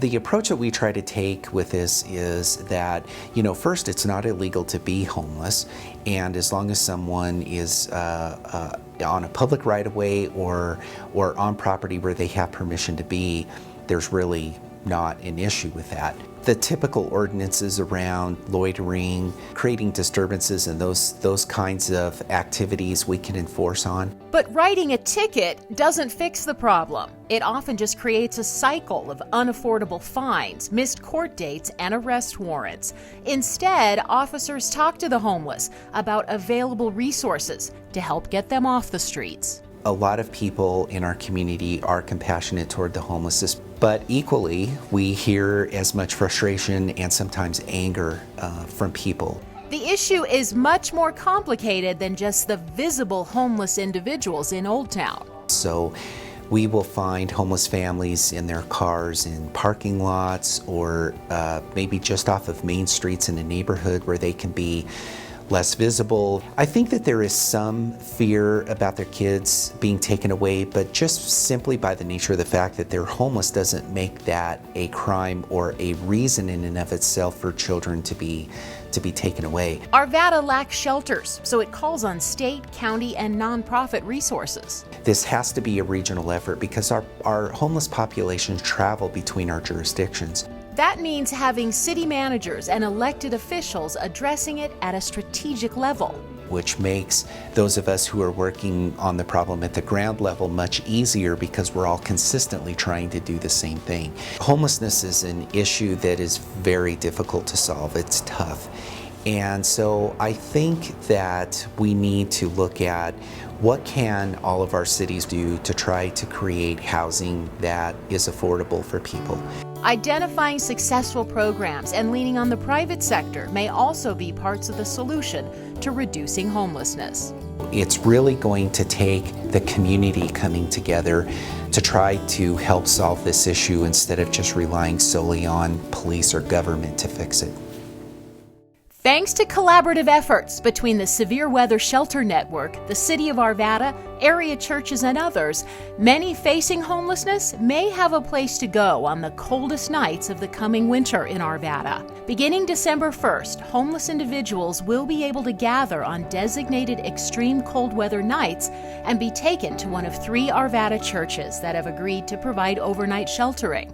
The approach that we try to take with this is that, first, it's not illegal to be homeless, and as long as someone is on a public right-of-way or on property where they have permission to be, there's really not an issue with that. The typical ordinances around loitering, creating disturbances, and those kinds of activities we can enforce on. But writing a ticket doesn't fix the problem. It often just creates a cycle of unaffordable fines, missed court dates, and arrest warrants. Instead, officers talk to the homeless about available resources to help get them off the streets. A lot of people in our community are compassionate toward the homeless, but equally, we hear as much frustration and sometimes anger from people. The issue is much more complicated than just the visible homeless individuals in Old Town. So we will find homeless families in their cars in parking lots or maybe just off of main streets in a neighborhood where they can be less visible. I think that there is some fear about their kids being taken away, but just simply by the nature of the fact that they're homeless doesn't make that a crime or a reason in and of itself for children to be taken away. Arvada lacks shelters, so it calls on state, county, and nonprofit resources. This has to be a regional effort because our homeless populations travel between our jurisdictions. That means having city managers and elected officials addressing it at a strategic level, which makes those of us who are working on the problem at the ground level much easier because we're all consistently trying to do the same thing. Homelessness is an issue that is very difficult to solve. It's tough. And so I think that we need to look at what can all of our cities do to try to create housing that is affordable for people. Identifying successful programs and leaning on the private sector may also be parts of the solution to reducing homelessness. It's really going to take the community coming together to try to help solve this issue instead of just relying solely on police or government to fix it. Thanks to collaborative efforts between the Severe Weather Shelter Network, the City of Arvada, area churches, and others, many facing homelessness may have a place to go on the coldest nights of the coming winter in Arvada. Beginning December 1st, homeless individuals will be able to gather on designated extreme cold weather nights and be taken to one of 3 Arvada churches that have agreed to provide overnight sheltering.